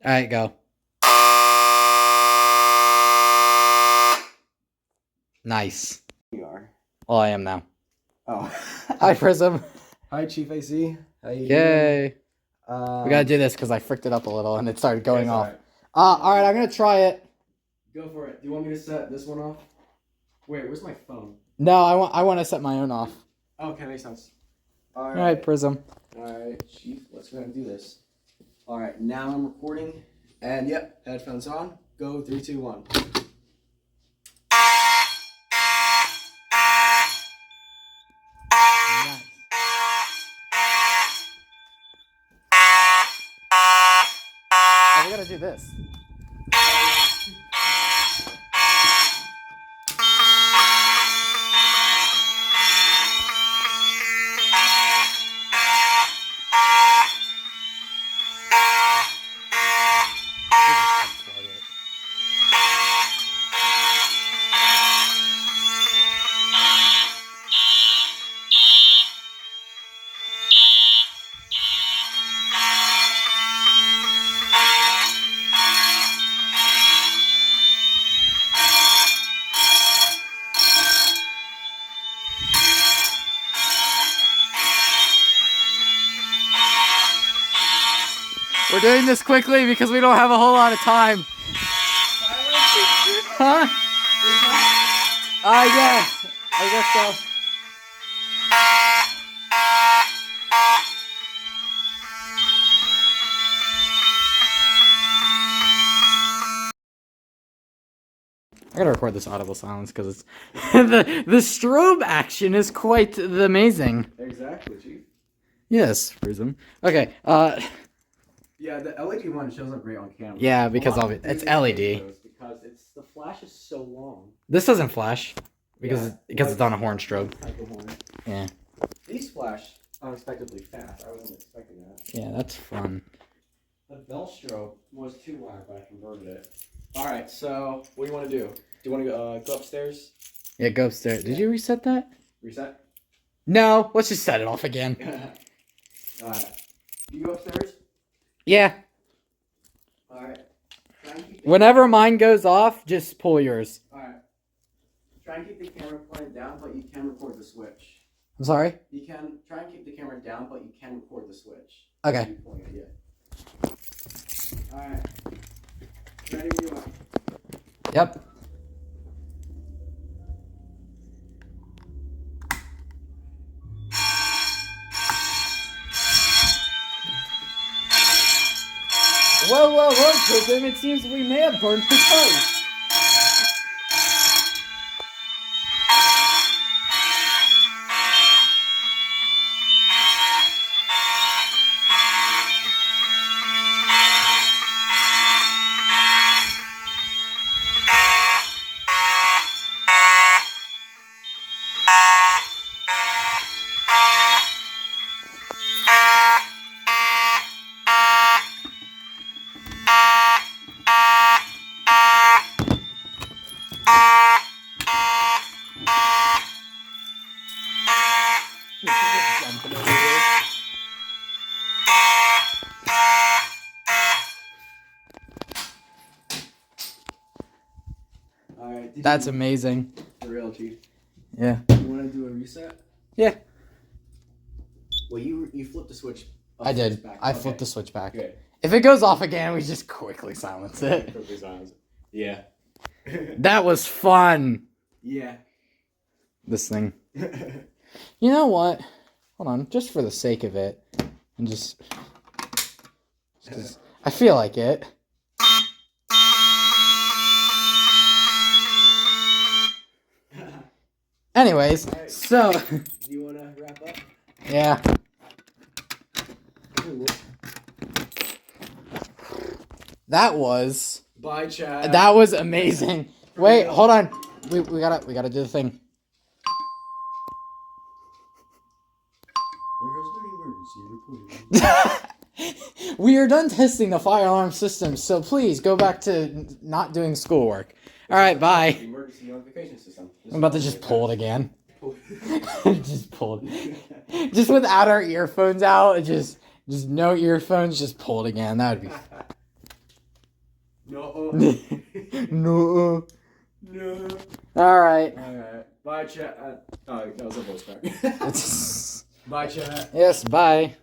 All right, go. Nice. You are. Well, I am now. Oh. Hi, Prism. Hi, Chief AC. How you Yay. doing? We gotta do this because I fricked it up a little and it started going off. Right. All right, I'm gonna try it. Go for it. Do you want me to set this one off? Wait, where's my phone? No, I want to set my own off. Okay, makes sense. All right, Prism. All right, Chief. Let's go ahead and do this. All right, now I'm recording, and yep, headphones on. Go 3, 2, 1. Nice. Oh, we gotta do this. We're doing this quickly because we don't have a whole lot of time. Huh? Yeah. I guess so. I gotta record this audible silence because it's the strobe action is quite amazing. Exactly, Chief. Yes, Prism. Okay. Yeah, the LED one shows up great on camera. Yeah, because of it. It's LED. Because the flash is so long. This doesn't flash because Yeah, it's on a horn strobe. Type of horn. Yeah. These flash unexpectedly fast. I wasn't expecting that. Yeah, that's fun. The bell strobe was 2-wire, but I converted it. All right, so what do you want to do? Do you want to go upstairs? Yeah, go upstairs. Did you reset that? Reset? No, let's just set it off again. All right. You go upstairs? Yeah. All right. Whenever mine goes off, just pull yours. All right. Try and keep the camera pointed down, but you can record the switch. I'm sorry? You can try and keep the camera down, but you can record the switch. Okay. All right. Ready when you are. Yep. Whoa, Prism, it seems we may have burned the toast. Alright. That's amazing. For real, Chief. Yeah. You want to do a reset? Yeah. Well, you flipped the switch. I did. Back. I flipped the switch back. Good. If it goes off again, we just quickly silence it. Quickly silence. Yeah. That was fun. Yeah. This thing. You know what? Hold on, just for the sake of it, and just I feel like it. Anyways, right. so Do you want to wrap up? yeah. That was Bye, Chad. That was amazing. Wait, hold on. We gotta do the thing. We are done testing the fire alarm system, so please go back to not doing schoolwork. All right, bye. Emergency notification system. I'm about to just pull it again. Just pull it. Just without our earphones out, just no earphones, just pull it again. That would be No. No. No. All right. Alright. Bye, chat. Oh, that was a voice crack. Bye, chat. Yes. Bye.